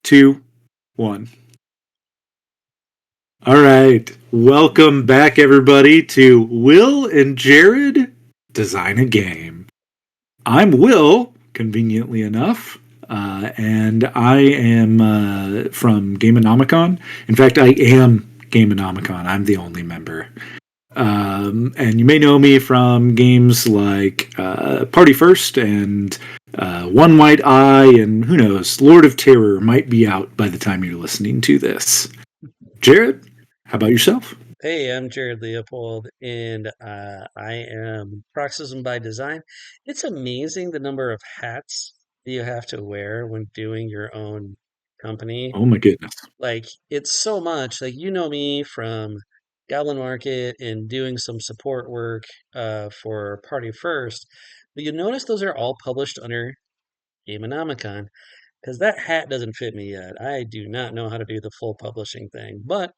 Two, one. All right. Welcome back, everybody, to Will and Jerod Design a Game. I'm Will, conveniently enough, and I am from Gamenomicon. In fact, I am Gamenomicon. I'm the only member. And you may know me from games like Party First and One White Eye, and who knows, Lord of Terror might be out by the time you're listening to this. Jerod, how about yourself? Hey, I'm Jerod Leupold, and I am Paroxysm by Design. It's amazing the number of hats that you have to wear when doing your own company. Oh my goodness. Like, it's so much. Like, you know me from Goblin Market and doing some support work for Party First, but you notice those are all published under Gamenomicon, because that hat doesn't fit me yet. I do not know how to do the full publishing thing, but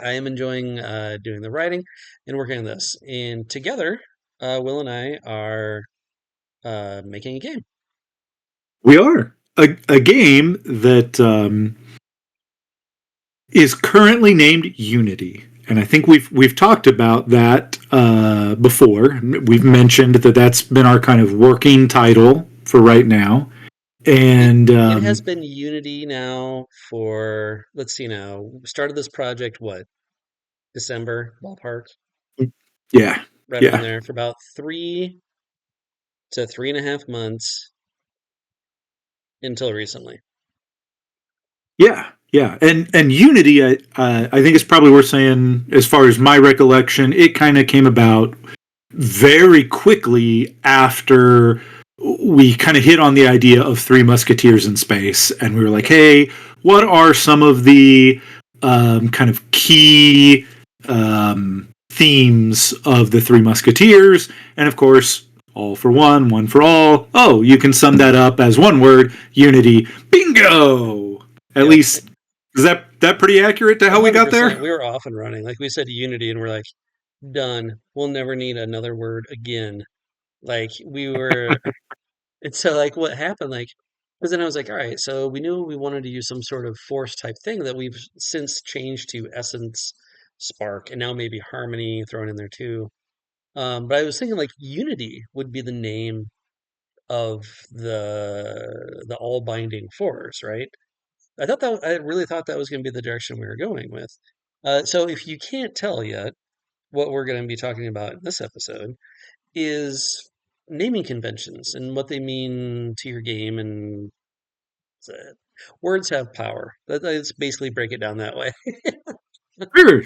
I am enjoying doing the writing and working on this. And together, Will and I are making a game. We are a game that is currently named Unity, and I think we've talked about that before. We've mentioned that that's been our kind of working title for right now, and It has been Unity now for, let's see now, we started this project, what, December, ballpark? yeah, Right around yeah, there for about 3 to 3.5 months until recently. yeah, and Unity, I think it's probably worth saying, as far as my recollection, it kind of came about very quickly after we kind of hit on the idea of Three Musketeers in space, and we were like, hey, what are some of the kind of key themes of the Three Musketeers? And of course, all for one, one for all. Oh, you can sum that up as one word: unity. Bingo. At Yep, least is that pretty accurate to how we got 100%. there? We were off and running. Like we said, Unity, and we're like, done. We'll never need another word again. Like we were. And so, like, what happened, like, because then I was like, all right, so we knew we wanted to use some sort of force type thing that we've since changed to essence, spark, and now maybe harmony thrown in there too. But I was thinking like unity would be the name of the all binding force, right? I really thought that was going to be the direction we were going with. So if you can't tell yet, what we're going to be talking about in this episode is naming conventions and what they mean to your game, and uh, words have power. Let's basically break it down that way. Sure.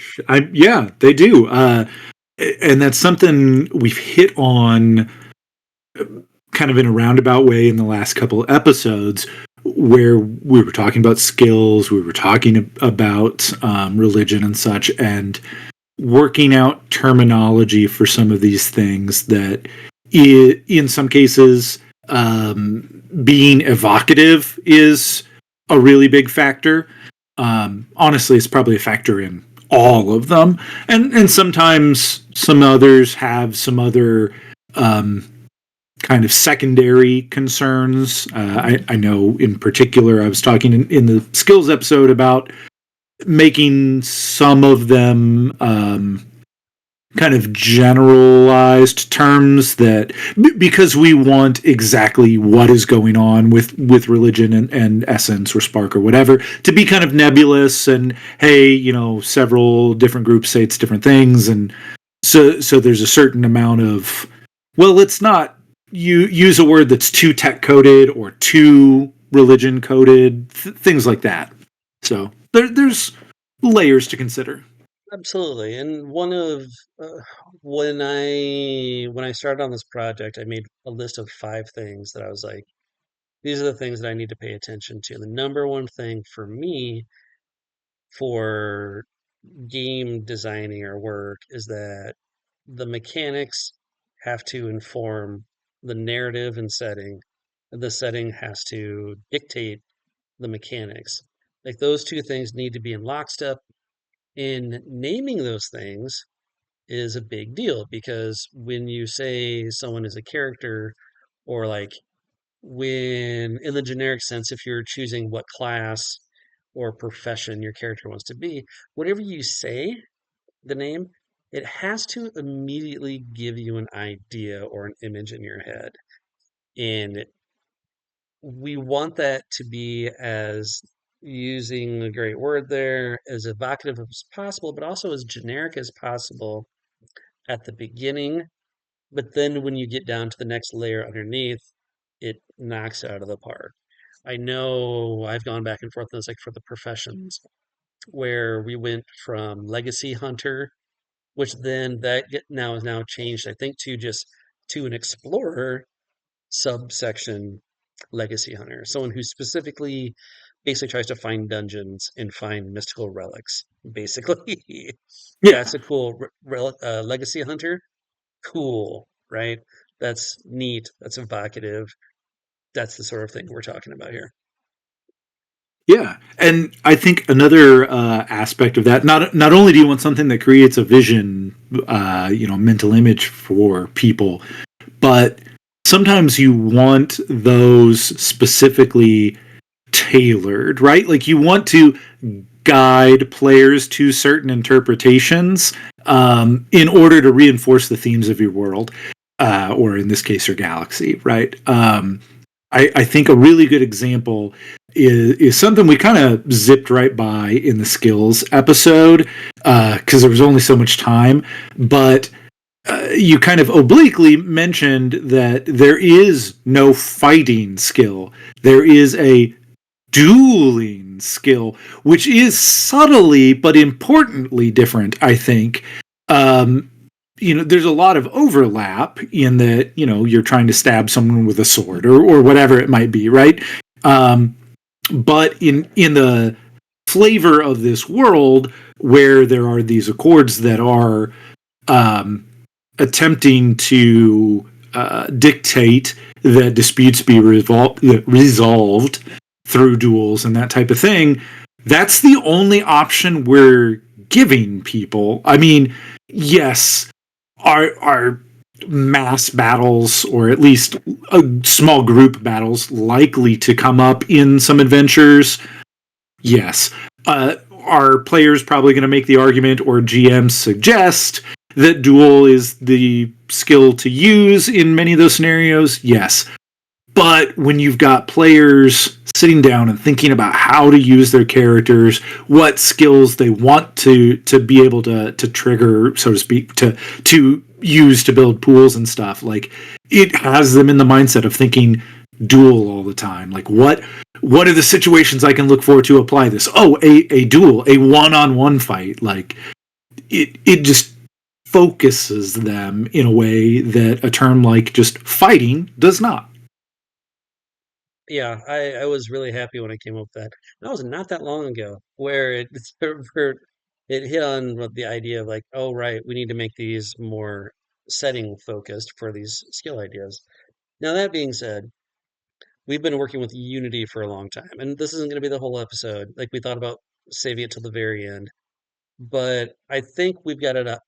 Yeah, they do. And that's something we've hit on kind of in a roundabout way in the last couple of episodes, where we were talking about skills, we were talking about religion and such, and working out terminology for some of these things that, in some cases, being evocative is a really big factor. Honestly, it's probably a factor in all of them, and sometimes some others have some other kind of secondary concerns. I know in particular, I was talking in the skills episode about making some of them kind of generalized terms that because we want exactly what is going on with religion and essence or spark or whatever to be kind of nebulous, and hey, several different groups say it's different things, and so there's a certain amount of, well, let's not you use a word that's too tech coded or too religion coded, things like that. So there's layers to consider. Absolutely. And one of uh, when I started on this project, I made a list of 5 things that I was like, these are the things that I need to pay attention to. The number one thing for me for game designing or work is that the mechanics have to inform the narrative and setting. The setting has to dictate the mechanics. Like those two things need to be in lockstep. In naming those things is a big deal because when you say someone is a character or like when, in the generic sense, if you're choosing what class or profession your character wants to be, whatever you say, the name, it has to immediately give you an idea or an image in your head. And we want that to be, as using a great word there, as evocative as possible, but also as generic as possible at the beginning. But then when you get down to the next layer underneath, it knocks it out of the park. I know I've gone back and forth on this, like for the professions, where we went from legacy hunter, which then now is now changed, I think, to just to an explorer subsection legacy hunter, someone who specifically basically tries to find dungeons and find mystical relics. Basically, Yeah. that's a cool legacy hunter. Cool, right? That's neat. That's evocative. That's the sort of thing we're talking about here. Yeah, and I think another aspect of that, not only do you want something that creates a vision, mental image for people, but sometimes you want those specifically tailored, right? Like you want to guide players to certain interpretations in order to reinforce the themes of your world, or in this case, your galaxy, right? I think a really good example is something we kind of zipped right by in the skills episode because there was only so much time, but you kind of obliquely mentioned that there is no fighting skill. There is a dueling skill, which is subtly but importantly different, I think. Um, there's a lot of overlap in that, you're trying to stab someone with a sword or whatever it might be, right? But in the flavor of this world where there are these accords that are um, attempting to dictate that disputes be resolved through duels and that type of thing, that's the only option we're giving people. I mean, yes, are mass battles or at least a small group battles likely to come up in some adventures? Yes. Are players probably going to make the argument, or GMs suggest, that duel is the skill to use in many of those scenarios? Yes. But when you've got players sitting down and thinking about how to use their characters, what skills they want to be able to trigger, so to speak, to use to build pools and stuff, like it has them in the mindset of thinking duel all the time. Like what are the situations I can look for to apply this? Oh, a duel, a one-on-one fight. Like it just focuses them in a way that a term like just fighting does not. Yeah, I was really happy when I came up with that. That was not that long ago, where it hit on what the idea of like, oh right, we need to make these more setting focused for these skill ideas. Now that being said, we've been working with Unity for a long time, and this isn't going to be the whole episode. Like we thought about saving it till the very end, but I think we've got it up,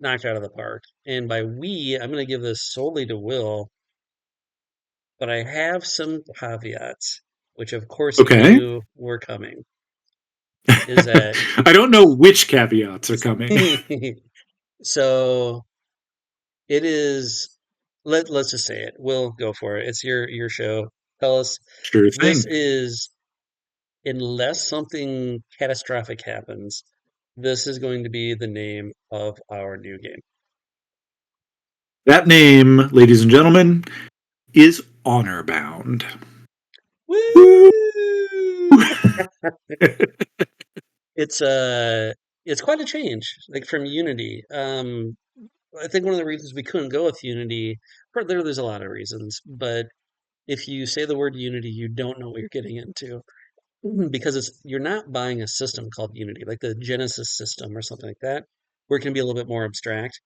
knocked out of the park. And by we, I'm going to give this solely to Will, but I have some caveats, which of course he Okay. knew were coming. Is that I don't know which caveats are coming. so? It is. Let's just say it. We'll go for it. It's your show. Tell us. Sure This thing. is, unless something catastrophic happens, this is going to be the name of our new game. That name, ladies and gentlemen, is Honor Bound. Woo! Woo! It's it's quite a change, like from Unity. I think one of the reasons we couldn't go with Unity, there's a lot of reasons, but if you say the word Unity, you don't know what you're getting into. Because you're not buying a system called Unity, like the Genesis system or something like that, where it can be a little bit more abstract.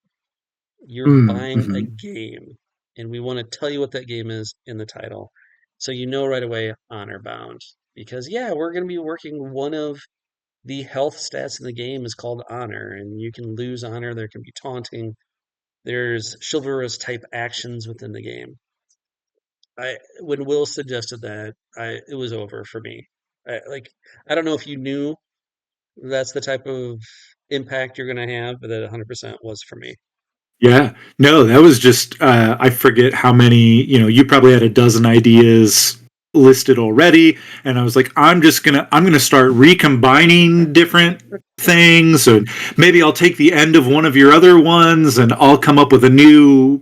You're buying a Mm-hmm. game, and we want to tell you what that game is in the title. So you know right away, honor bound. Because yeah, we're going to be working, one of the health stats in the game is called honor, and you can lose honor. There can be taunting. There's chivalrous type actions within the game. when Will suggested that, it was over for me. I don't know if you knew that's the type of impact you're going to have, but that 100% was for me. Yeah. No, that was just I forget how many, you probably had a dozen ideas listed already, and I was like, I'm gonna start recombining different things, and maybe I'll take the end of one of your other ones and I'll come up with a new,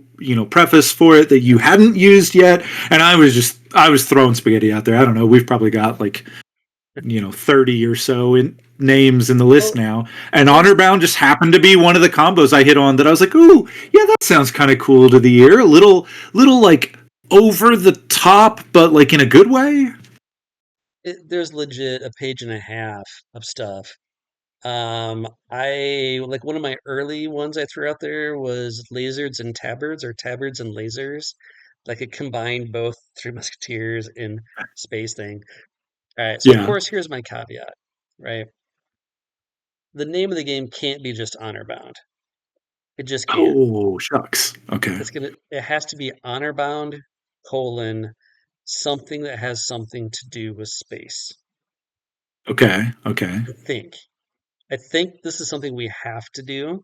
preface for it that you hadn't used yet. And I was throwing spaghetti out there. I don't know, we've probably got like 30 or so in names in the list Well, now, and here's honor bound just happened to be one of the combos I hit on that I was like, ooh, yeah, that sounds kind of cool to the ear, a little like over the top, but like in a good way. there's legit a page and a half of stuff. I like one of my early ones I threw out there was lasers and tabards, or tabards and lasers. Like it combined both Three Musketeers and space thing. All right, so of Yeah. course here's my caveat, right? The name of the game can't be just honor bound. It just can't. Oh shucks. Okay. It has to be honor bound colon something that has something to do with space. Okay. Okay. I think. I think this is something we have to do.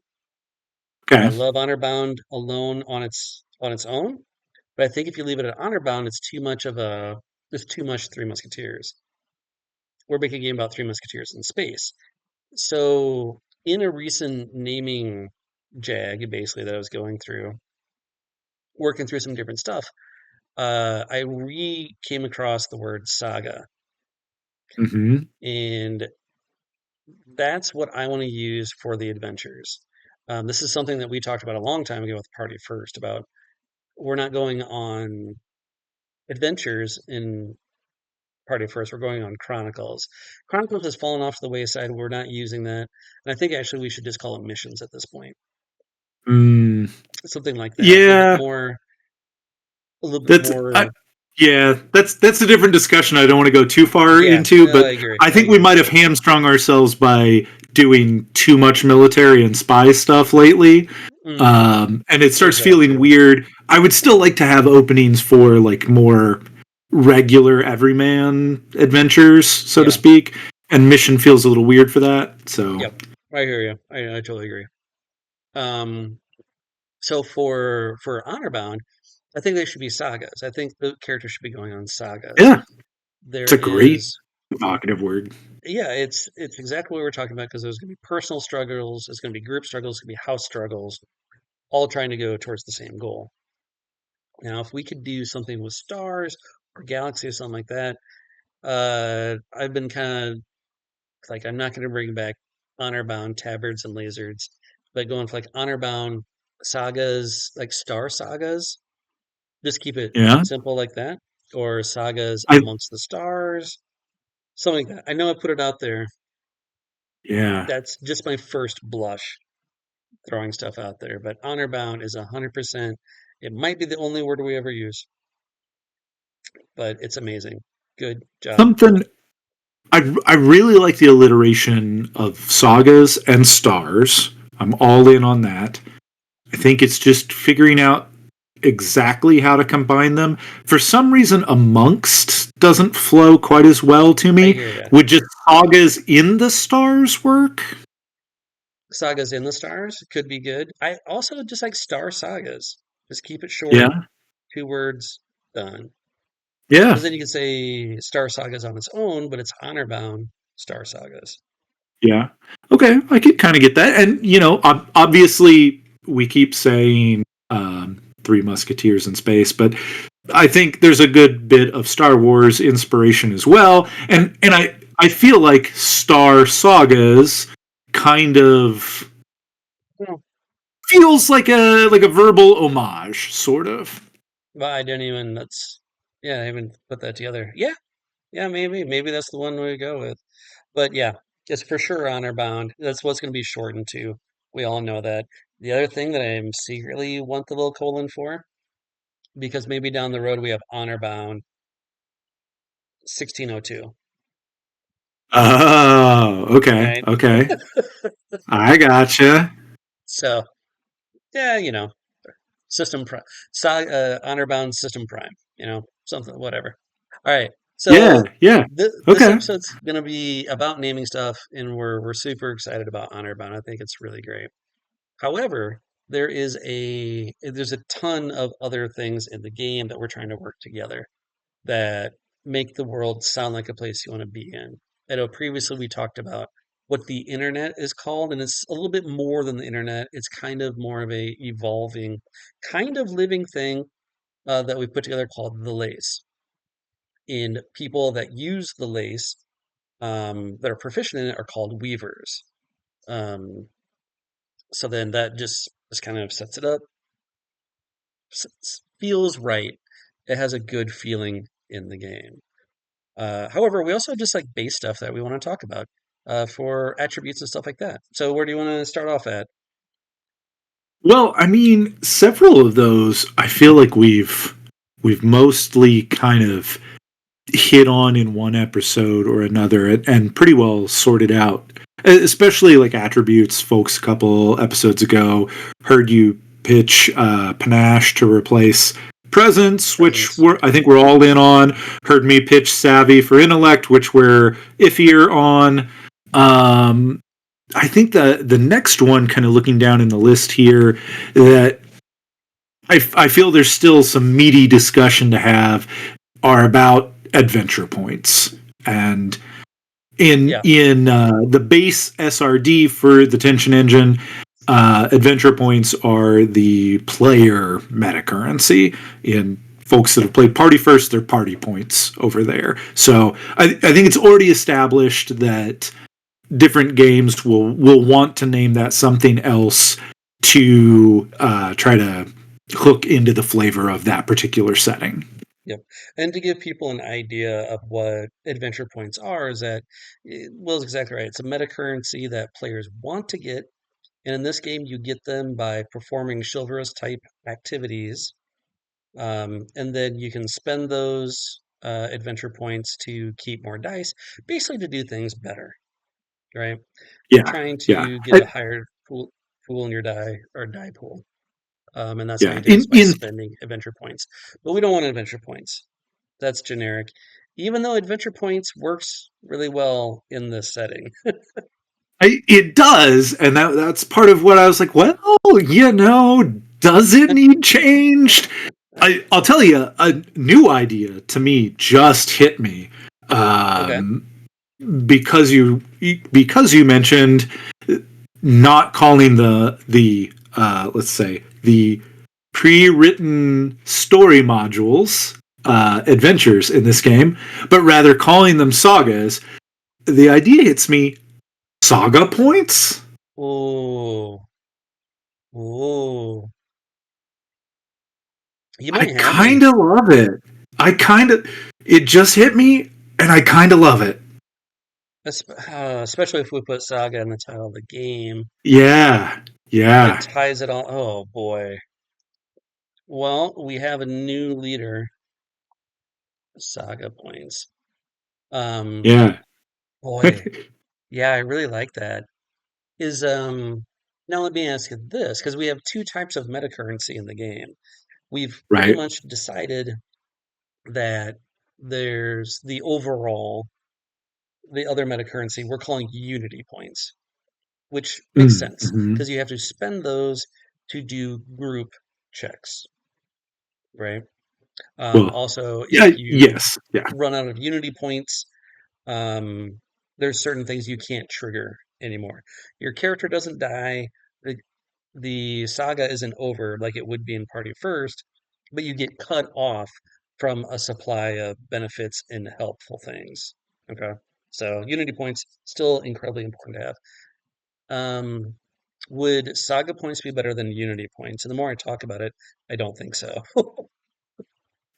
I Okay. love honor bound alone on its own, but I think if you leave it at honor bound, it's too much Three Musketeers. We're making a game about Three Musketeers in space. So in a recent naming jag, basically that I was going through, working through some different stuff, I came across the word saga, Mm-hmm. and that's what I want to use for the adventures. This is something that we talked about a long time ago with Party First about we're not going on adventures in Party First. We're going on Chronicles. Chronicles has fallen off the wayside. We're not using that, and I think actually we should just call it missions at this point, Mm, something like that. yeah. A little bit That's more. yeah, that's a different discussion I don't want to go too far Yeah, into, no, I but agree. I I think we agree. might have hamstrung ourselves by doing too much military and spy stuff lately. Mm, And it there's starts that feeling too. weird. I would still like to have openings for like more regular everyman adventures, so to Yeah. speak. And mission feels a little weird for that. So Yep. I hear you. I totally agree. Um, so for Honor Bound, I think they should be sagas. I think the characters should be going on sagas. yeah, it's There a great is, evocative word. yeah, it's exactly what we were talking about because there's going to be personal struggles, there's going to be group struggles, it's going to be house struggles, all trying to go towards the same goal. Now, if we could do something with stars or galaxy or something like that, I've been kind of like I'm not going to bring back honor bound tabards and lasers, but going for like honor bound sagas, like star sagas. Just keep it Yeah. simple like that, or sagas I amongst the stars, something like that. I know I put it out there. yeah. That's just my first blush throwing stuff out there, but honor bound is 100%. It might be the only word we ever use, but it's amazing. Good job, Something Will. I really like the alliteration of sagas and stars. I'm all in on that. I think it's just figuring out exactly how to combine them. For some reason, amongst doesn't flow quite as well to I me. hear you. Would just sagas in the stars work? Sagas in the stars could be good. I also just like star sagas. Just keep it short, Yeah, 2 words, done. yeah, Because then you can say star sagas on its own, but it's honor bound star sagas. yeah. Okay, I could kind of get that. And obviously, we keep saying Three Musketeers in space, but I think there's a good bit of Star Wars inspiration as well, and I feel like Star Sagas kind of Well, feels like a verbal homage, sort of. but I didn't even. That's yeah. I even put that together. Yeah, yeah. Maybe that's the one we go with. But yeah, it's for sure honor bound. That's what's going to be shortened to. We all know that. The other thing that I secretly want the little colon for, because maybe down the road we have honor bound 1602. Oh, okay, Right. okay. I gotcha. So yeah, system prime, honor bound system prime. something, whatever. All right. Yeah, So yeah. this Okay. episode's gonna be about naming stuff, and we're super excited about Honor Bound. I think it's really great. However, there's a ton of other things in the game that we're trying to work together that make the world sound like a place you want to be in. I know previously we talked about what the internet is called, and it's a little bit more than the internet. It's kind of more of a evolving, kind of living thing that we put together called the lace. And people that use the lace that are proficient in it are called weavers. Um, so then that just kind of sets it up. Feels right. It has a good feeling in the game. However, we also have just like base stuff that we want to talk about for attributes and stuff like that. So where do you want to start off at? Well, I mean, several of those I feel like we've mostly kind of hit on in one episode or another and pretty well sorted out. Especially like attributes, folks. A couple episodes ago, heard you pitch panache to replace presence, which Presence. I think we're all in on. Heard me pitch savvy for intellect, which we're iffier on. I think the next one, kind of looking down in the list here, that I feel there's still some meaty discussion to have, are about adventure points. And Yeah. in the base SRD for the tension engine, adventure points are the player meta currency. In folks that have played Party First, they're party points over there. So I think it's already established that different games will want to name that something else to try to hook into the flavor of that particular setting. Yep. And to give people an idea of what adventure points are, is that Will's exactly right. It's a meta currency that players want to get. And in this game, you get them by performing chivalrous type activities. And then you can spend those adventure points to keep more dice, basically to do things better, right? You're Yeah, trying yeah, to get a higher pool in your die pool. And that's how yeah. you do In this by in spending adventure points. But we don't want adventure points. That's generic. Even though adventure points works really well in this setting. it does, and that's part of what I was like. Well, does it need changed? I'll tell you, a new idea to me just hit me. Okay. Um, because you mentioned not calling the let's say the pre-written story modules adventures in this game, but rather calling them sagas. The idea hits me: saga points. Ooh. Ooh. You I might have me. kind of love it. It just hit me, and I kind of love it. Especially if we put Saga in the title of the game. Yeah, It yeah, ties it all. Oh boy. Well, we have a new leader, Saga points. Um, yeah. boy. Yeah, I really like that. Is Now let me ask you this, because we have two types of meta currency in the game. We've pretty Right. much decided that there's the other meta currency we're calling unity points, which makes sense Mm-hmm. because you have to spend those to do group checks, right? Well, Also, yeah, if you yes, yeah. run out of unity points, um, there's certain things you can't trigger anymore. Your character doesn't die. The, the saga isn't over like it would be in Party First, but you get cut off from a supply of benefits and helpful things. Okay. So unity points still incredibly important to have. Um, would saga points be better than unity points? And the more I talk about it, I don't think so.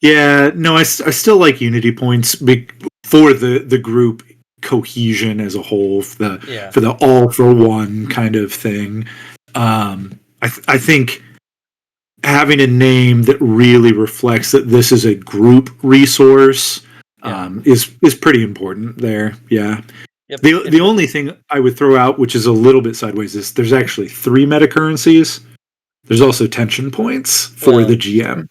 Yeah, no, I still like Unity points for the group cohesion as a whole, Yeah. for the all for one kind of thing. I think having a name that really reflects that this is a group resource Yeah. is pretty important there. Yeah. Yep. The only thing I would throw out, which is a little bit sideways, is there's actually 3 meta currencies. There's also tension points for the Well, GM.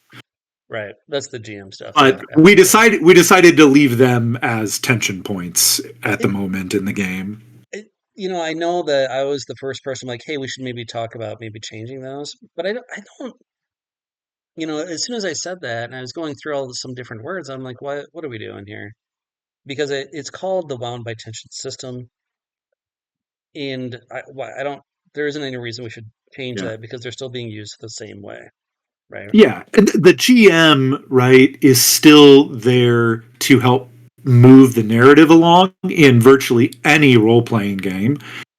Right. That's the GM stuff. But Yeah, absolutely. we decided to leave them as tension points at the And moment in the game. I know that I was the first person like, hey, we should maybe talk about maybe changing those. But I don't, as soon as I said that and I was going through some different words, I'm like, what are we doing here? Because it's called the wound by tension system. And I don't, there isn't any reason we should change Yeah. that because they're still being used the same way. Right. Yeah, and the GM, right, is still there to help move the narrative along in virtually any role playing game.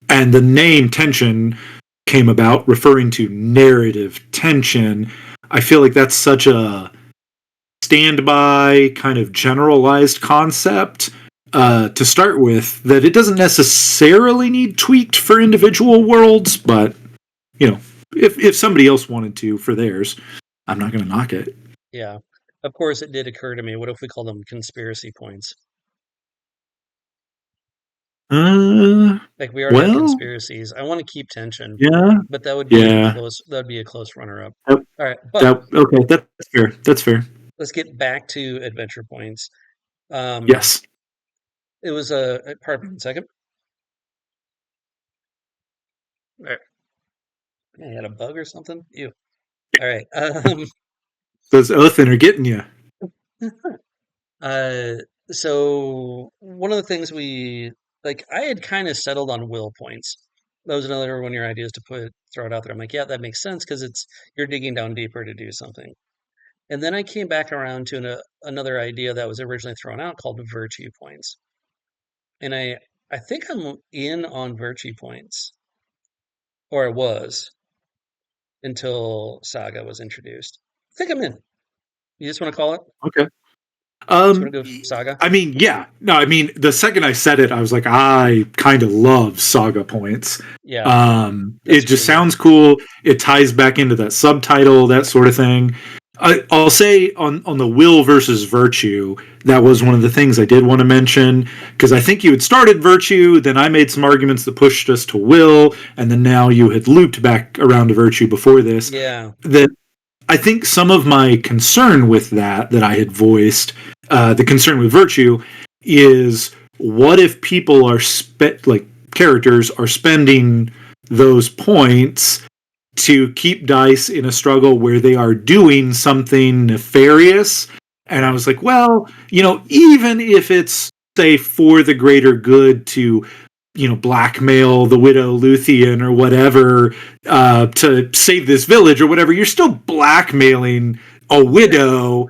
And the name tension came about referring to narrative tension. I feel like that's such a standby kind of generalized concept to start with that it doesn't necessarily need tweaked for individual worlds, but you know, if somebody else wanted to for theirs, I'm not going to knock it. Yeah. Of course, it did occur to me. What if we call them conspiracy points? Uh, Like we already have well, conspiracies. I want to keep tension, yeah, but that would be a yeah. close. That would be a close runner-up. That, All right, but okay, that's fair. That's fair. let's get back to adventure points. Um, Yes. it was pardon me 1 second. All right, I had a bug or something. You. All right. Those elephant are getting you. Uh, so one of the things I had kind of settled on will points. That was another one of your ideas to throw it out there. I'm like, yeah, that makes sense because you're digging down deeper to do something. And then I came back around to another idea that was originally thrown out called virtue points. And I think I'm in on virtue points, or I was until Saga was introduced. I think I'm in. You just want to call it? Okay. Just want to go Saga? I mean, yeah. No, I mean, the second I said it, I was like, I kind of love saga points. Yeah, It that's just true. sounds cool. It ties back into that subtitle, that sort of thing. I'll say on the will versus virtue, that was one of the things I did want to mention because I think you had started virtue, then I made some arguments that pushed us to will, and then now you had looped back around to virtue before this. Yeah. That I think some of my concern with that I had voiced, the concern with virtue, is what if people are like characters are spending those points to keep dice in a struggle where they are doing something nefarious? And I was like, well, even if it's say for the greater good to blackmail the widow Luthien or whatever to save this village or whatever, you're still blackmailing a You're widow.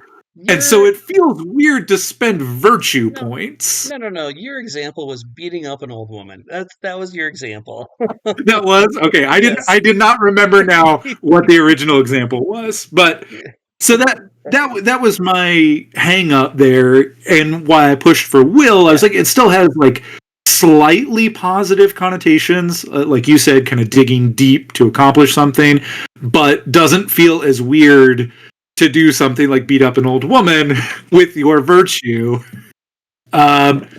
And so you're it feels weird to spend virtue no points. no. Your example was beating up an old woman. That was your example. That was okay. Yes. I did not remember now what the original example was, but so that was my hang up there and why I pushed for will. I was Yeah. like, it still has like slightly positive connotations, like you said, kind of digging deep to accomplish something, but doesn't feel as weird to do something like beat up an old woman with your virtue.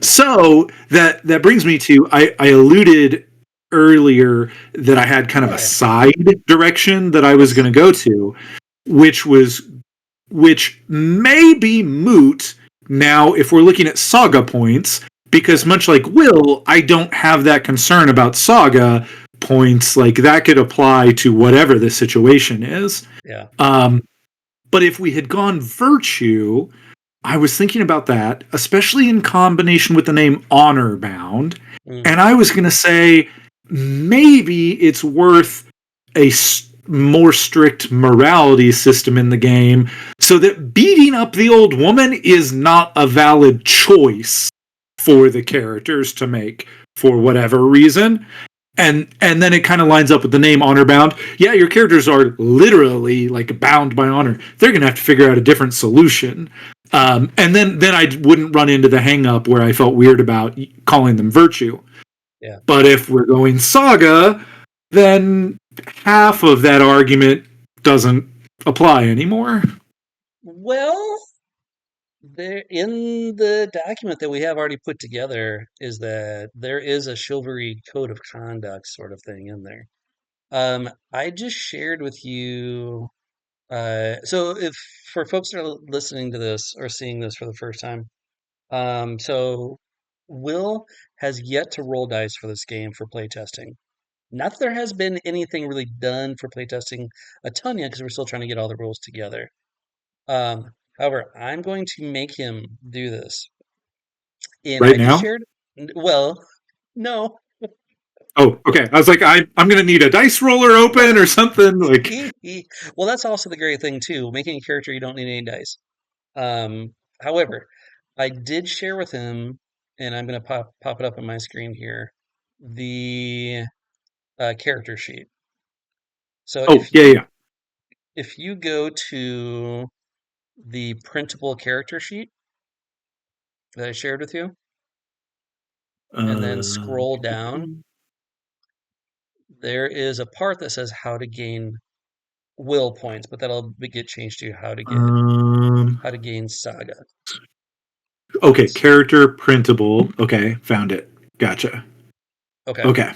So that brings me to I alluded earlier that I had kind of Oh a yeah. side direction that I was Yes. going to go to, which was which may be moot now if we're looking at saga points, because Okay. much like Will, I don't have that concern about saga points. Like that could apply to whatever the situation is. Yeah. Um, but if we had gone virtue, I was thinking about that, especially in combination with the name Honor Bound. Mm. And I was going to say maybe it's worth a more strict morality system in the game so that beating up the old woman is not a valid choice for the characters to make for whatever reason. And then it kind of lines up with the name Honor Bound. Yeah, your characters are literally like bound by honor. They're gonna have to figure out a different solution. And then I wouldn't run into the hang up where I felt weird about calling them virtue. Yeah. But if we're going saga, then half of that argument doesn't apply anymore. Well, there in the document that we have already put together is that there is a chivalry code of conduct sort of thing in there. I just shared with you So if for folks that are listening to this or seeing this for the first time, so Will has yet to roll dice for this game for playtesting. Not that there has been anything really done for playtesting a ton yet, because we're still trying to get all the rules together. However, I'm going to make him do this. And Right I just now? shared, well, no, Oh, okay. I was like, I'm gonna need a dice roller open or something. Like, well, that's also the great thing too. Making a character, you don't need any dice. However, I did share with him, and I'm going to pop it up on my screen here, the character sheet. So oh yeah, yeah. if you go to the printable character sheet that I shared with you, and then Uh, scroll down, there is a part that says how to gain will points, but get changed to um, how to gain saga okay, points. character printable. Okay, found it. Gotcha. Okay. Okay.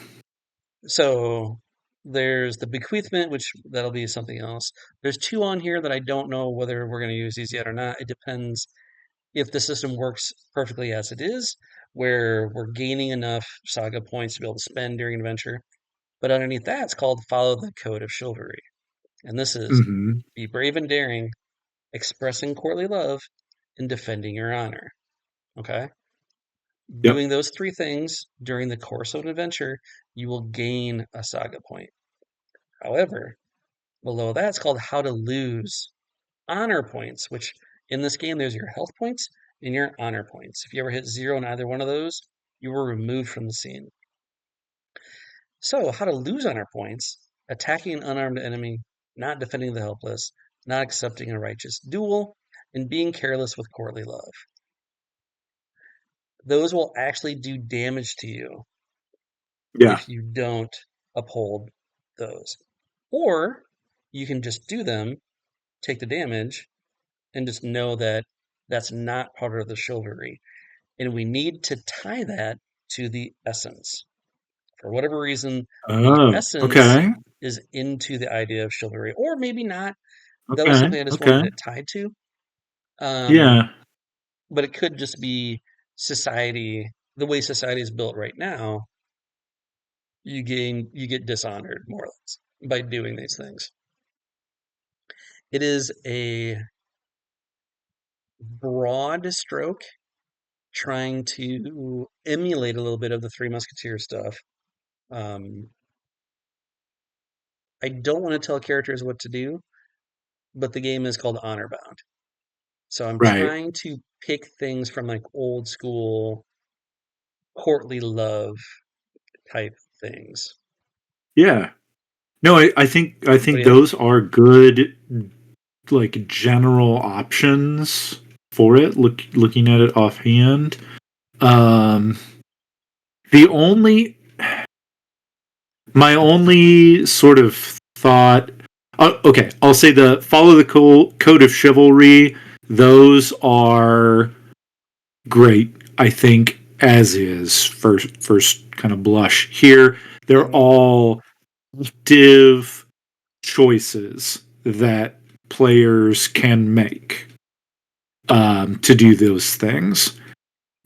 So there's the bequeathment, which that'll be something else. There's two on here that I don't know whether we're going to use these yet or not. It depends if the system works perfectly as it is, where we're gaining enough saga points to be able to spend during an adventure. But underneath that, it's called Follow the Code of Chivalry. And this is Mm-hmm. be brave and daring, expressing courtly love, and defending your honor. Okay? Yep. Doing those three things during the course of an adventure, you will gain a saga point. However, below that, it's called How to Lose Honor Points, which in this game, there's your health points and your honor points. If you ever hit zero in either one of those, you were removed from the scene. So, how to lose honor points: attacking an unarmed enemy, not defending the helpless, not accepting a righteous duel, and being careless with courtly love. Those will actually do damage to you Yeah. if you don't uphold those. Or you can just do them, take the damage, and just know that that's not part of the chivalry. And we need to tie that to the essence. For whatever reason, the Oh, essence okay. is into the idea of chivalry, or maybe not. That was Okay. something I just Okay. wanted it tied to. Um, Yeah. but it could just be society, the way society is built right now. You get dishonored more or less by doing these things. It is a broad stroke trying to emulate a little bit of the Three Musketeers stuff. Um, I don't want to tell characters what to do, but the game is called Honor Bound. So I'm Right. trying to pick things from like old school courtly love type things. Yeah. No, I What do think you think? those are good, like, general options for it. Looking at it offhand. Um, the only my only sort of thought. Okay, I'll say the follow the code of chivalry. Those are great. I think as is first kind of blush here. They're Mhm. all active choices that players can make to do those things,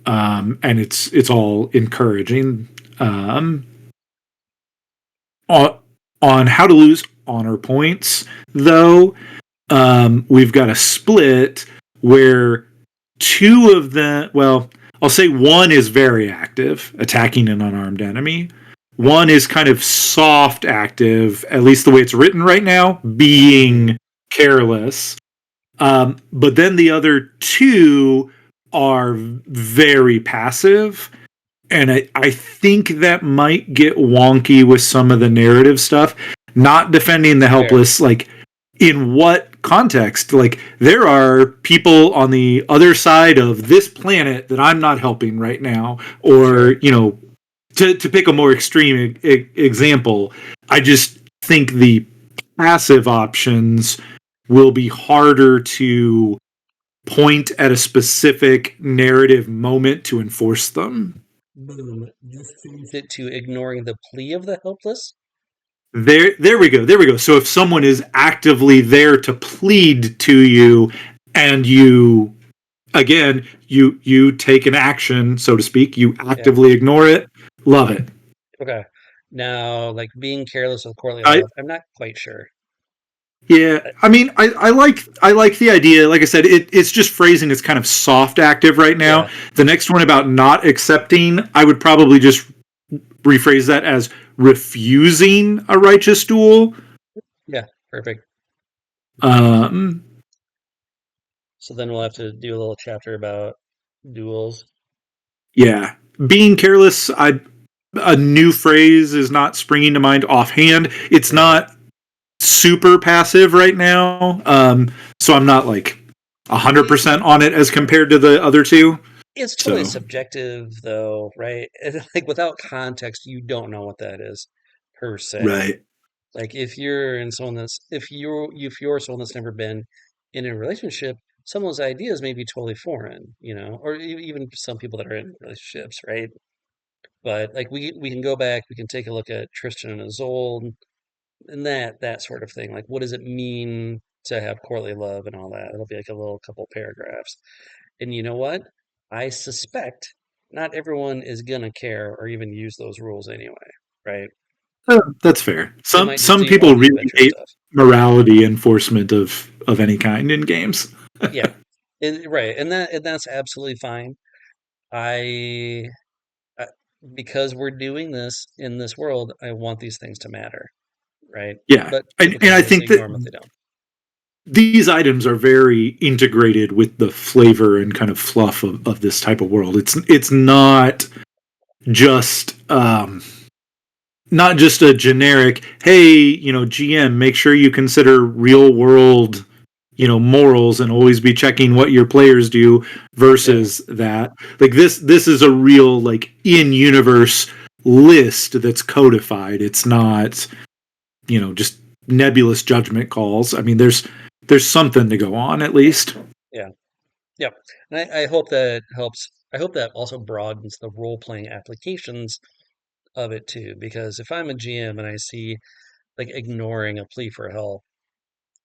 and it's all encouraging. Um, on, on how to lose honor points, though, we've got a split where two of them, well, I'll say one is very active, attacking an unarmed enemy. One is kind of soft active, at least the way it's written right now, Mhm. being careless. But then the other two are very passive. And I think that might get wonky with some of the narrative stuff. Not defending the Fair. helpless, like, in what context? Like, there are people on the other side of this planet that I'm not helping right now. Or, Sure. to pick a more extreme example, I just think the passive options will be harder to point at a specific narrative moment to enforce them. Boom. Just change it to ignoring the plea of the helpless. There we go. There we go. So if someone is actively there to plead to you, and you, again, you take an action, so to speak, you Yeah. actively ignore it. Love it. Okay. Now, like being careless with courtly I love, I'm not quite sure. Yeah, Uh, I mean, I like the idea. Like I said, it's just phrasing is kind of soft active right now. Yeah. The next one about not accepting, I would probably just rephrase that as refusing a righteous duel. Yeah. Perfect. Um, So then we'll have to do a little chapter about duels. yeah, being careless. A new phrase is not springing to mind offhand. It's Right. not super passive right now, so I'm not like It, 100% on it as compared to the other two. it's totally So subjective, though, right? Like without context, you don't know what that is per se. right, Like if you're someone that's never been in a relationship, some of those ideas may be totally foreign, or even some people that are in relationships, right? But like we can go back, we can take a look at Tristan and Isolde and that sort of thing. Like what does it mean to have courtly love and all that? It'll be like a little couple paragraphs. And you know what? I suspect not everyone is gonna care or even use those rules anyway, right? that's fair. They Some might just some do all people the really adventure hate stuff. morality enforcement of any kind in games. Yeah. Right. And that's absolutely fine. I, I because we're doing this in this world, I want these things to matter, right? Yeah, But and people can I obviously think that ignore them if they don't. these items are very integrated with the flavor and kind of fluff of this type of world. It's just not just a generic, hey, GM, make sure you consider real world, morals and always be checking what your players do Yeah. versus that. Like this is a real like in universe list that's codified. It's not, just nebulous judgment calls. I mean, there's something to go on at least. Yeah. Yep. And I hope that helps. I hope that also broadens the role playing applications of it too. Because if I'm a GM and I see like ignoring a plea for help,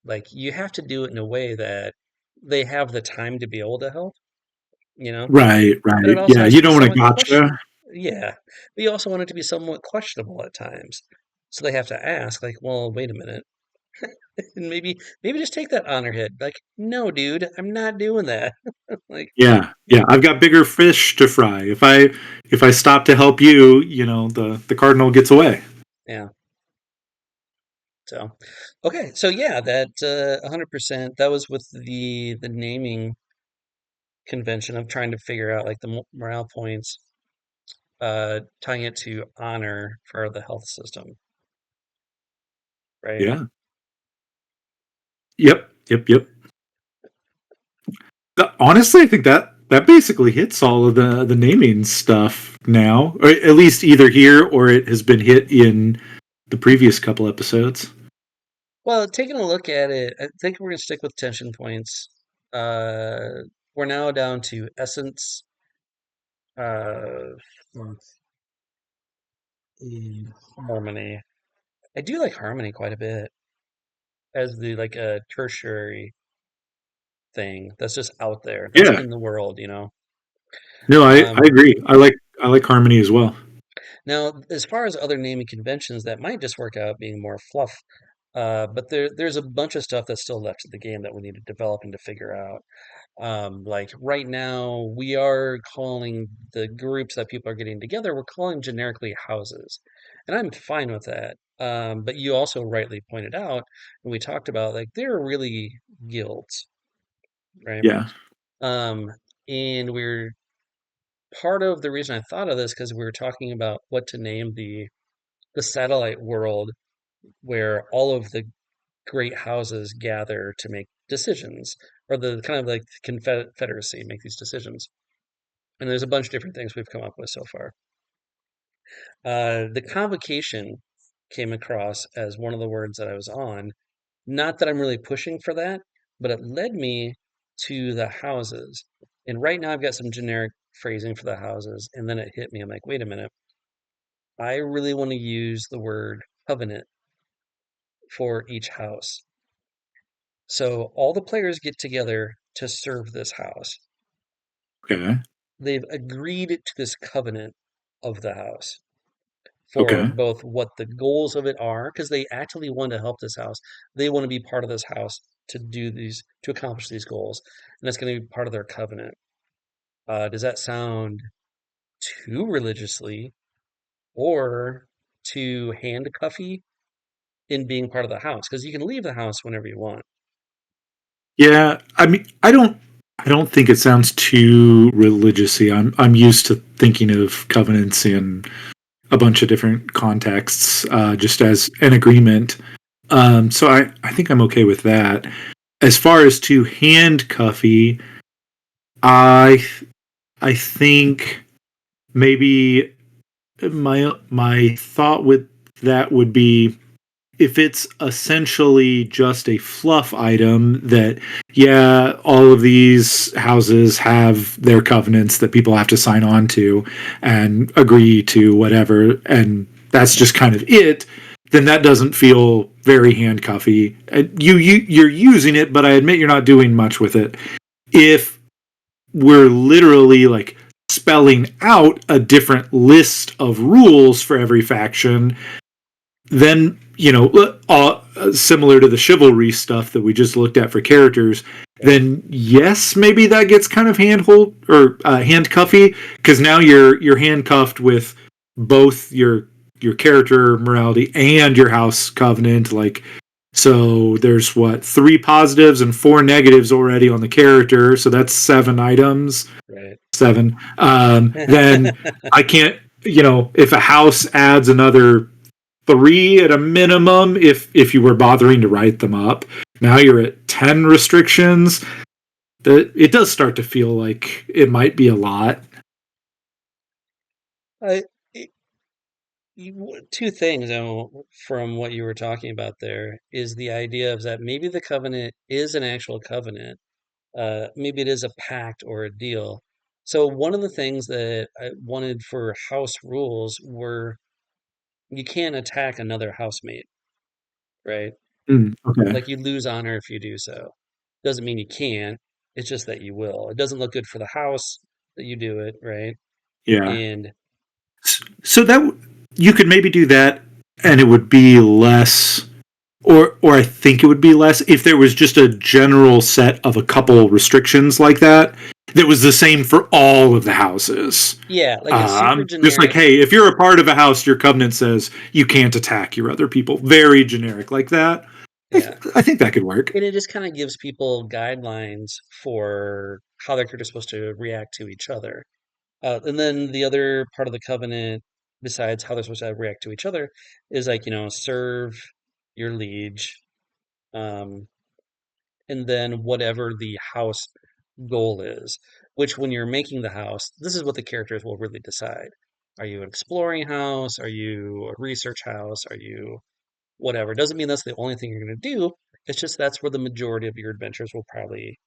like you have to do it in a way that they have the time to be able to help, you know? Right, But it right. also Yeah, has to you be don't want to somewhat gotcha. yeah. But you also want it to be somewhat questionable at times. So they have to ask, like, well, wait a minute. And maybe just take that honor hit. Like, no, dude, I'm not doing that. Like, Yeah, yeah. I've got bigger fish to fry. If I stop to help you, the cardinal gets away. yeah. So, okay. So yeah, that 100%, that was with the naming convention of trying to figure out like the morale points, tying it to honor for the health system, right? Yeah. Yep. Yep. Yep. Honestly, I think that basically hits all of the naming stuff now, or at least either here or it has been hit in the previous couple episodes. Well, taking a look at it, I think we're gonna stick with tension points. Uh, we're now down to essence, uh, mm, harmony. I do like harmony quite a bit as the like a tertiary thing that's just out there, that's Yeah. in the world, you know. No, I Um, agree. I like harmony as well. Now, as far as other naming conventions, that might just work out being more fluff. But there's a bunch of stuff that's still left in the game that we need to develop and to figure out. Like right now, we are calling the groups that people are getting together, we're calling generically houses. And I'm fine with that. But you also rightly pointed out, and we talked about, like, they're really guilds, right? Yeah. Um, and we're part of the reason I thought of this because we were talking about what to name the satellite world where all of the great houses gather to make decisions, or the kind of like confederacy make these decisions. And there's a bunch of different things we've come up with so far. The convocation came across as one of the words that I was on. Not that I'm really pushing for that, but it led me to the houses. And right now I've got some generic phrasing for the houses. And then it hit me. I'm like, wait a minute. I really want to use the word covenant for each house. So all the players get together to serve this house. Okay. They've agreed to this covenant of the house for Okay. both what the goals of it are, because they actually want to help this house. They want to be part of this house to do these, to accomplish these goals, and that's going to be part of their covenant. Does that sound too religiously or too handcuffy in being part of the house? Because you can leave the house whenever you want. Yeah, I mean, I don't think it sounds too religiously. I'm used to thinking of covenants in a bunch of different contexts, just as an agreement. So I think I'm okay with that. As far as too handcuffy, I I think maybe my thought with that would be if it's essentially just a fluff item that, yeah, all of these houses have their covenants that people have to sign on to and agree to whatever, and that's just kind of it, then that doesn't feel very handcuffy. You're using it, but I admit you're not doing much with it. If we're literally like spelling out a different list of rules for every faction, then similar to the chivalry stuff that we just looked at for characters, then yes, maybe that gets kind of handcuffy, because now you're handcuffed with both your character morality and your house covenant. Like, so there's what, 3 positives and 4 negatives already on the character, so that's 7 items. Right. 7. Then I can't, if a house adds another 3 at a minimum, if you were bothering to write them up. Now you're at 10 restrictions. It does start to feel like it might be a lot. I, two things from what you were talking about there is the idea of that maybe the covenant is an actual covenant. Maybe it is a pact or a deal. So one of the things that I wanted for house rules were you can't attack another housemate, right? Okay. Like you lose honor if you do so. Doesn't mean you can't. It's just that you will. It doesn't look good for the house that you do it, right? Yeah. And So that you could maybe do that, and it would be less, or I think it would be less if there was just a general set of a couple restrictions like that that was the same for all of the houses. yeah, like it's super Just like, generic. hey, if you're a part of a house, your covenant says you can't attack your other people. Very generic like that. Yeah. I think that could work. And it just kind of gives people guidelines for how their character's supposed to react to each other. And then the other part of the covenant, besides how they're supposed to react to each other, is like, serve your liege, um, and then whatever the house goal is, which when you're making the house, this is what the characters will really decide. Are you an exploring house? Are you a research house? Are you whatever? Doesn't mean that's the only thing you're going to do. It's just that's where the majority of your adventures will probably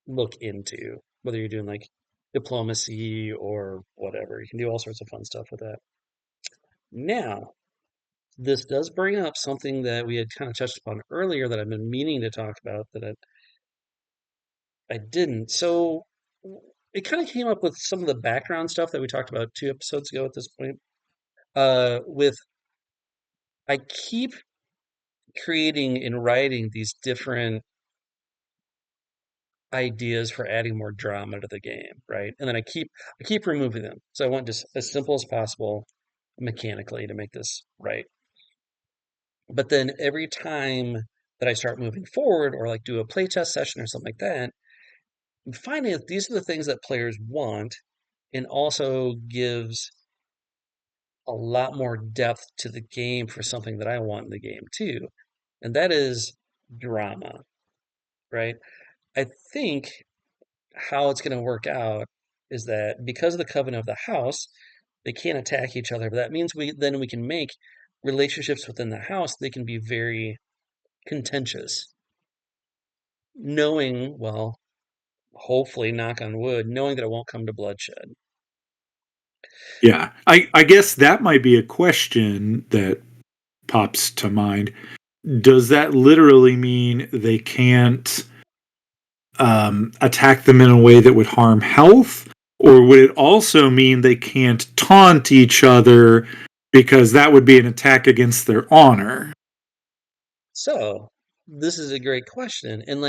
look into, whether you're doing like diplomacy or whatever. You can do all sorts of fun stuff with that. Now, this does bring up something that we had kind of touched upon earlier that I've been meaning to talk about that I didn't. So it kind of came up with some of the background stuff that we talked about 2 episodes ago at this point. With I keep creating and writing these different ideas for adding more drama to the game, right? And then I keep removing them. So I want just as simple as possible mechanically to make this right. But then every time that I start moving forward or like do a playtest session or something like that, I'm finding that these are the things that players want and also gives a lot more depth to the game for something that I want in the game too. And that is drama, right? I think how it's going to work out is that because of the covenant of the house, they can't attack each other. But that means we can make relationships within the house. They can be very contentious, knowing, well, hopefully, knock on wood, knowing that it won't come to bloodshed. Yeah. I guess that might be a question that pops to mind. does that literally mean they can't attack them in a way that would harm health? Or would it also mean they can't taunt each other because that would be an attack against their honor? So this is a great question. And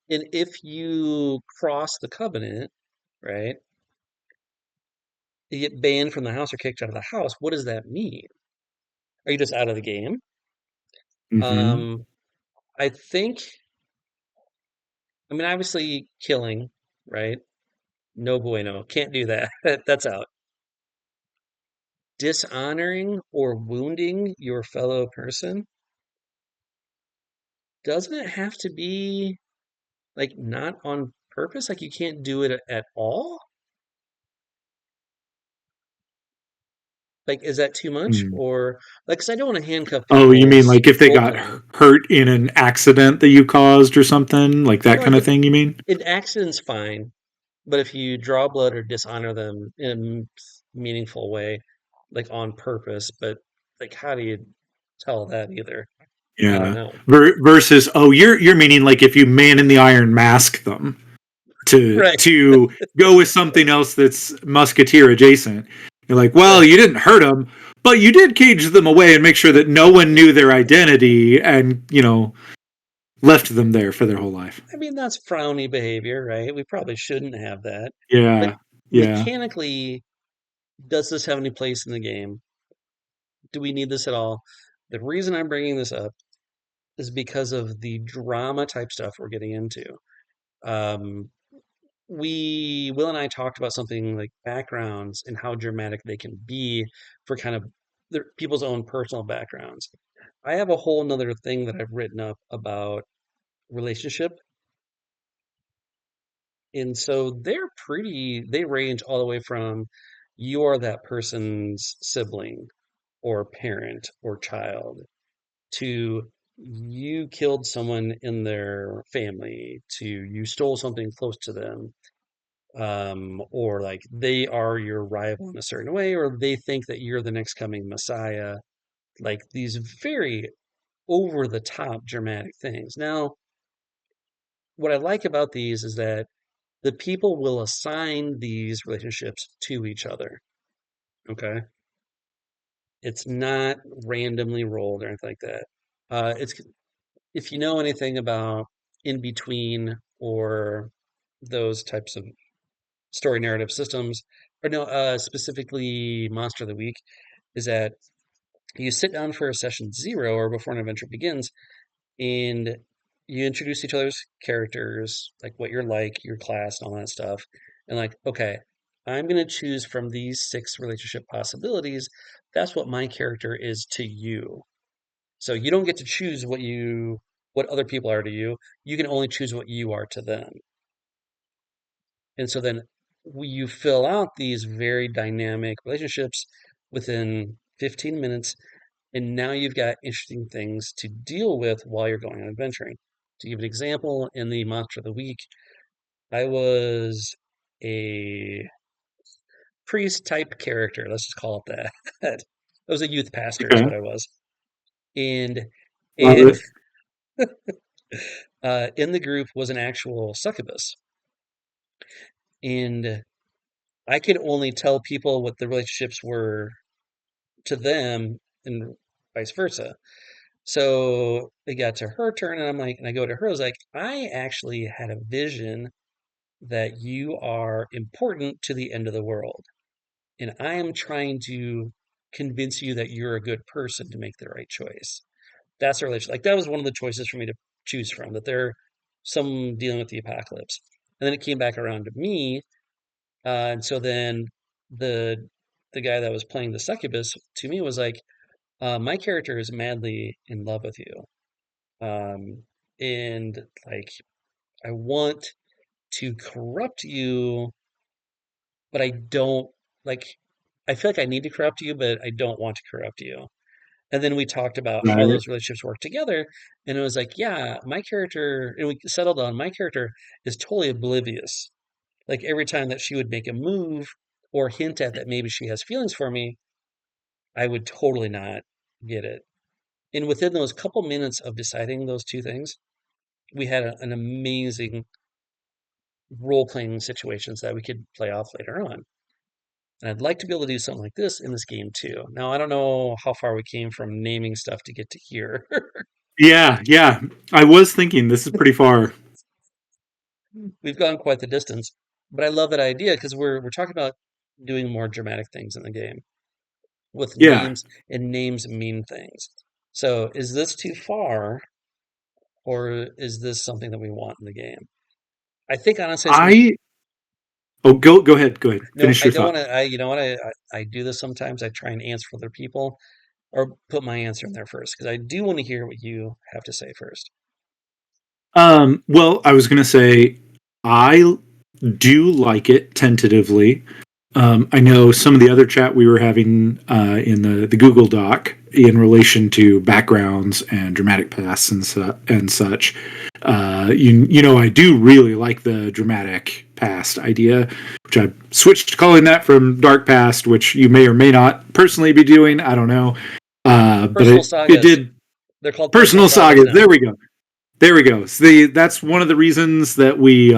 if you cross the covenant, right, you get banned from the house or kicked out of the house, what does that mean? Are you just out of the game? Mm-hmm. Um, I think, I mean, obviously killing, right? No bueno, can't do that. That's out. Dishonoring or wounding your fellow person, doesn't it have to be like not on purpose? Like you can't do it at all? Like, is that too much? Mm. Or like, 'cause I don't want to handcuff Oh, you mean people's like if they role got playing. hurt in an accident that you caused or something? Like that Well, kind like of if thing, you mean? an accident's fine, but if you draw blood or dishonor them in a meaningful way, like on purpose, but like, how do you tell that either? I don't Yeah. know. Versus, oh, you're meaning like if you man in the iron mask them Right, to go with something else that's musketeer adjacent. You're like, well, right. you didn't hurt them, but you did cage them away and make sure that no one knew their identity, and left them there for their whole life. I mean, that's frowny behavior, right? We probably shouldn't have that. But Yeah, yeah. mechanically, does this have any place in the game? Do we need this at all? The reason I'm bringing this up is because of the drama type stuff we're getting into. Um, Will and I talked about something like backgrounds and how dramatic they can be for kind of people's own personal backgrounds. I have a whole nother thing that I've written up about relationship. And so they range all the way from you are that person's sibling or parent or child to you killed someone in their family to you stole something close to them, or like they are your rival in a certain way, or they think that you're the next coming messiah, like these very over the top dramatic things. Now, what I like about these is that the people will assign these relationships to each other. Okay. It's not randomly rolled or anything like that. It's if you know anything about in between or those types of story narrative systems, or no, specifically Monster of the Week, is that you sit down for a session zero or before an adventure begins, and you introduce each other's characters, like what you're like, your class, and all that stuff. And like, okay, I'm going to choose from these six relationship possibilities. That's what my character is to you. So you don't get to choose what other people are to you. You can only choose what you are to them. And so then you fill out these very dynamic relationships within 15 minutes, and now you've got interesting things to deal with while you're going on adventuring. To give an example, in the Monster of the Week, I was a priest type character. Let's just call it that. I was a youth pastor, is Okay. what I was. And Love and it. in the group was an actual succubus, and I could only tell people what the relationships were to them, and vice versa. So it got to her turn, and I'm like, and I go to her, I was like, I actually had a vision that you are important to the end of the world. And I am trying to convince you that you're a good person to make the right choice. That's a relationship. Like that was one of the choices for me to choose from, that they're some dealing with the apocalypse. And then it came back around to me. And so then the the guy that was playing the succubus to me was like, my character is madly in love with you. And like I want to corrupt you, but I don't like I feel like I need to corrupt you, but I don't want to corrupt you. And then we talked about how Right. those relationships work together. And it was like, yeah, my character, and we settled on my character is totally oblivious. Like every time that she would make a move or hint at that maybe she has feelings for me, I would totally not get it. And within those couple minutes of deciding those two things, we had an amazing role-playing situations that we could play off later on. And I'd like to be able to do something like this in this game too. Now, I don't know how far we came from naming stuff to get to here. Yeah, yeah. I was thinking this is pretty far. We've gone quite the distance, but I love that idea because we're talking about doing more dramatic things in the game with Yeah. names, and names mean things. So, is this too far, or is this something that we want in the game? I think honestly, it's gonna. I Oh, go ahead. Go ahead. No, Finish I your don't thought. want to. You know what? I do this sometimes. I try and answer for other people, or put my answer in there first because I do want to hear what you have to say first. Well, I was going to say I do like it tentatively. I know some of the other chat we were having in the Google Doc in relation to backgrounds and dramatic pasts and such. You know, I do really like the dramatic past idea, which I switched to calling that from dark past, which you may or may not personally be doing. I don't know, but Personal it sagas. did They're called personal personal sagas sagas. now. There we go. There we go. So that's one of the reasons that we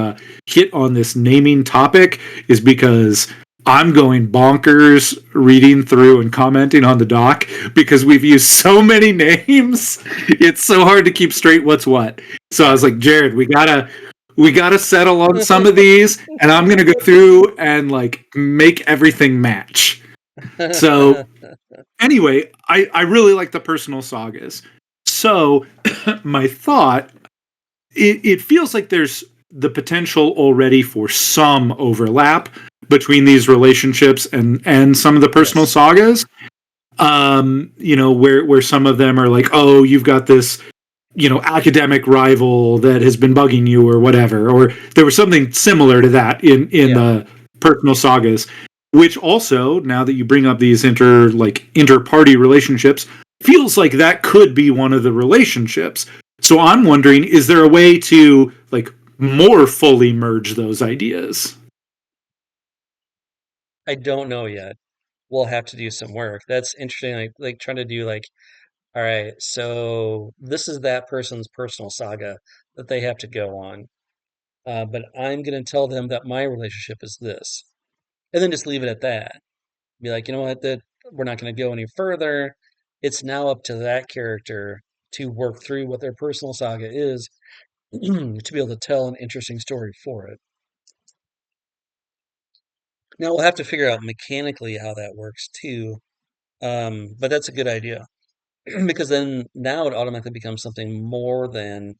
hit on this naming topic is because I'm going bonkers reading through and commenting on the doc because we've used so many names. It's so hard to keep straight what's what. So I Yeah. was like, Jerod, we gotta settle on some of these, and I'm gonna go through and like make everything match. So anyway, I really like the personal sagas. So my thought, it feels like there's the potential already for some overlap between these relationships and some of the personal Yes. sagas. You know, where some of them are like, oh, you've got this, you know, academic rival that has been bugging you or whatever, or there was something similar to that in Yeah. the personal sagas, which also, now that you bring up these inter-party relationships, feels like that could be one of the relationships. So I'm wondering, is there a way to like more fully merge those ideas? I don't know yet. We'll have to do some work. That's interesting. Like trying to do like, all right, so this is that person's personal saga that they have to go on. But I'm going to tell them that my relationship is this, and then just leave it at that. Be like, you know what, that we're not going to go any further. It's now up to that character to work through what their personal saga is to be able to tell an interesting story for it. Now we'll have to figure out mechanically how that works too. But that's a good idea because then now it automatically becomes something more than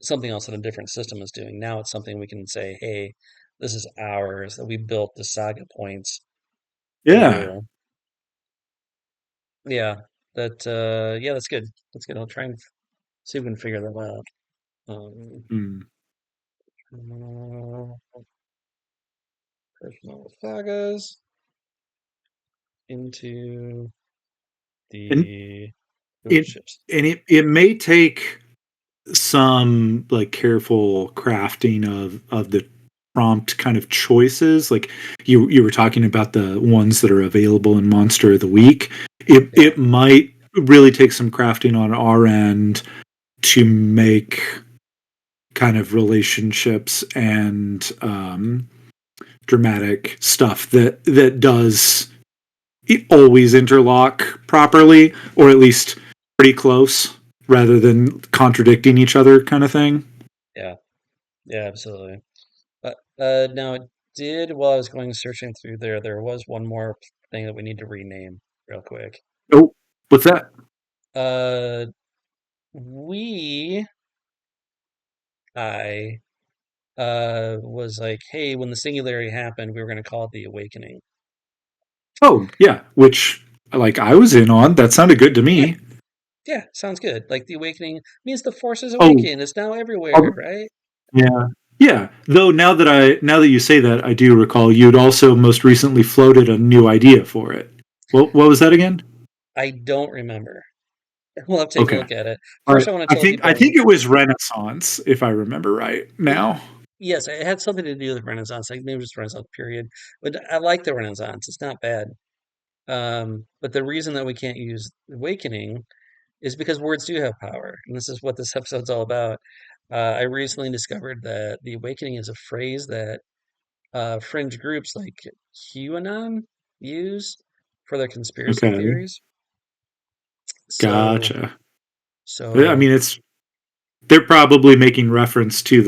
something else that a different system is doing. Now it's something we can say, hey, this is ours that we built the saga points Yeah. through. Yeah, yeah, that's good. That's good. I'll try and see if we can figure that out. Um, Hmm. personal sagas into And the it relationships. it may take some like careful crafting of the prompt kind of choices, like you were talking about the ones that are available in Monster of the Week. Yeah, It might really take some crafting on our end to make kind of relationships and dramatic stuff that does it always interlock properly, or at least pretty close, rather than contradicting each other, kind of thing. yeah, yeah, absolutely. But now it did while I was going searching through there, there was one more thing that we need to rename real quick. Oh, what's that? Uh, we, I, was like, hey, when the singularity happened, we were going to call it the awakening. Oh, yeah, which like I was in on. That sounded good to Yeah, me. yeah, sounds good. Like the awakening means the force is Oh, awakened. It's now everywhere, oh, right? yeah, yeah. Though now that you say that, I do recall you'd also most recently floated a new idea for it. What was that again? I don't remember. We'll have to take a Okay. look at it. All First, right. I want to I tell think people I think it was Renaissance, if I remember right. Now. yes, it had something to do with Renaissance, like maybe just Renaissance period. But I like the Renaissance. It's not bad. But the reason that we can't use awakening is because words do have power, and this is what this episode's all about. I recently discovered that the awakening is a phrase that fringe groups like QAnon use for their conspiracy Okay, theories. So, gotcha. I so mean, they're probably making reference to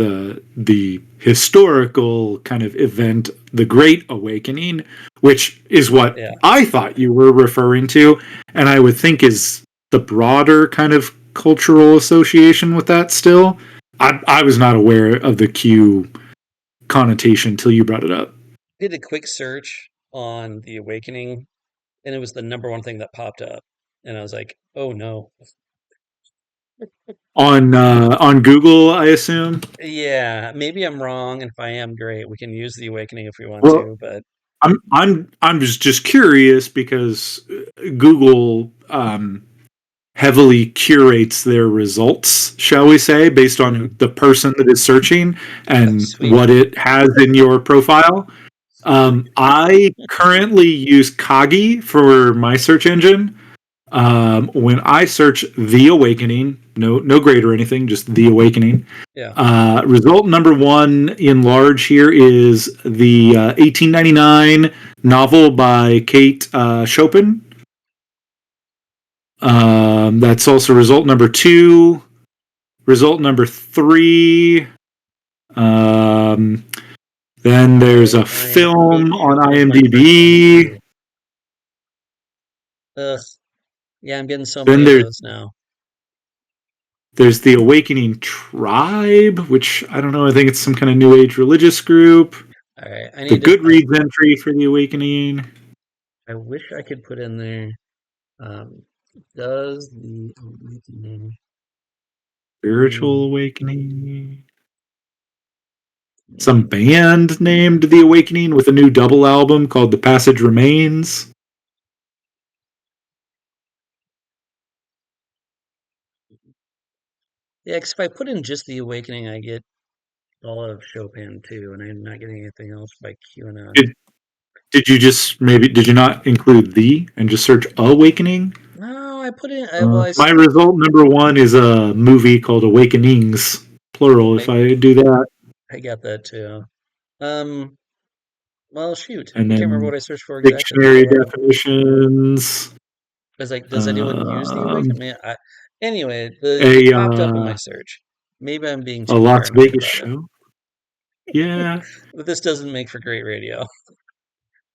the historical kind of event, the Great Awakening, which is what yeah, I thought you were referring to, and I would think is the broader kind of cultural association with that. Still, I was not aware of the Q connotation until you brought it up. did a quick search on the awakening, and it was the number one thing that popped up, and I was like, oh no. On Google, I assume. Yeah, maybe I'm wrong, and if I am, great. We can use the awakening if we want Well, to, but I'm just curious because Google heavily curates their results, shall we say, based mhm. on the person that is searching Oh, and sweet. what it has in your profile. I currently use Kagi for my search engine. When I search The Awakening, no grade or anything, just The Awakening. Yeah. Result number one in large here is the 1899 novel by Kate Chopin. That's also result number two. Result number three. Um, then there's a I Kate film on Chopin is my first one IMDb. too. Ugh. Yeah, I'm getting so Then many of those now. there's the Awakening Tribe, which I don't know. I think it's some kind of New Age religious group. All right, The Goodreads entry for the Awakening. I wish I could put in there. Um, does the awakening Spiritual mean? Awakening. Some band named The Awakening with a new double album called The Passage Remains. Yeah, 'cause if I put in just the awakening, I get all of Chopin too, and I'm not getting anything else by QAnon. Did, did you just maybe did you not include the and just search Awakening? No, I put in. I well, My result number one is a movie called Awakenings, plural. If wait, I do that, I got that too. Um, well, shoot, and I can't remember then what I searched for exactly. dictionary Oh, definitions, I was like, does anyone use the um, awakening? Anyway, it a popped up in my search. Maybe I'm being a too Las paranoid Vegas about it, show. Yeah, but this doesn't make for great radio.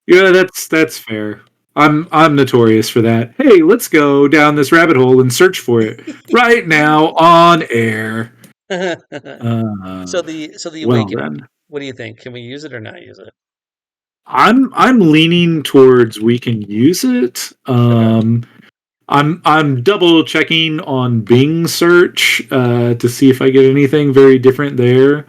yeah, that's fair. I'm notorious for that. Hey, let's go down this rabbit hole and search for it right now on air. Uh, So the well awakening. then, What do you think? Can we use it or not use it? I'm leaning towards we can use it. Okay. I'm double checking on Bing search to see if I get anything very different there.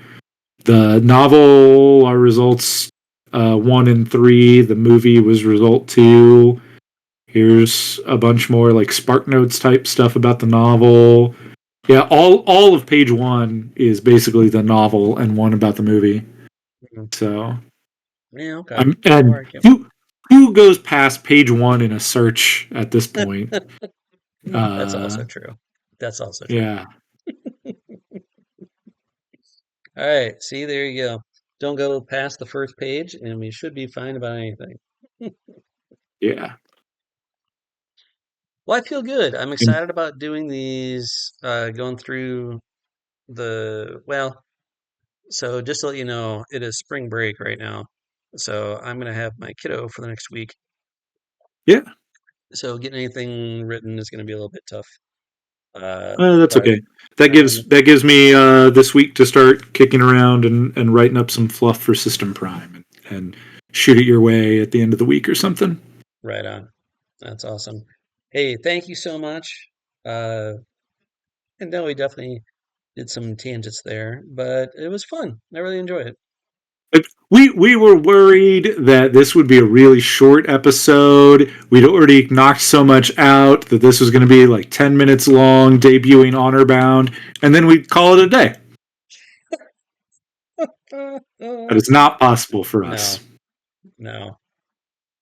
The novel, our results one and three. The movie was result two. Here's a bunch more like Spark Notes type stuff about the novel. Yeah, all of page one is basically the novel and one about the movie. Mhm. So Yeah. Okay. I'm I'll and work it. who goes past page one in a search at this point? That's also Uh, true. That's also true. yeah, All right. See, there you go. Don't go past the first page, and we should be fine about anything. yeah. Well, I feel good. I'm And excited about doing these, going through well, so just to let you know, it is spring break right now. So I'm gonna have my kiddo for the next week. yeah, So getting anything written is gonna be a little bit tough. that's But okay. um, That gives me this week to start kicking around and writing up some fluff for System Prime and shoot it your way at the end of the week or something. right on. That's awesome. Hey, thank you so much. Uh, and no, we definitely did some tangents there, but it was fun. I really enjoyed it. We were worried that this would be a really short episode. We'd already knocked so much out that this was going to be like 10 minutes long, debuting Honor Bound, and then we'd call it a day. That is not possible for us. No, no.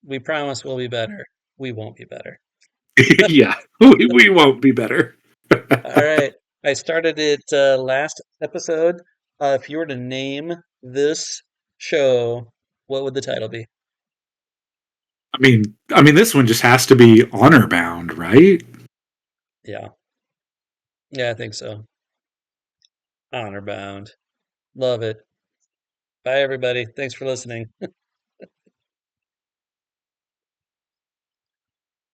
We promise we'll be better. We won't be better. Yeah, we won't be better. All right. I started it last episode. If you were to name this show, what would the title be? This one just has to be honor bound, right? Yeah. Yeah, I think so. Honor bound. Love it. Bye, everybody. Thanks for listening.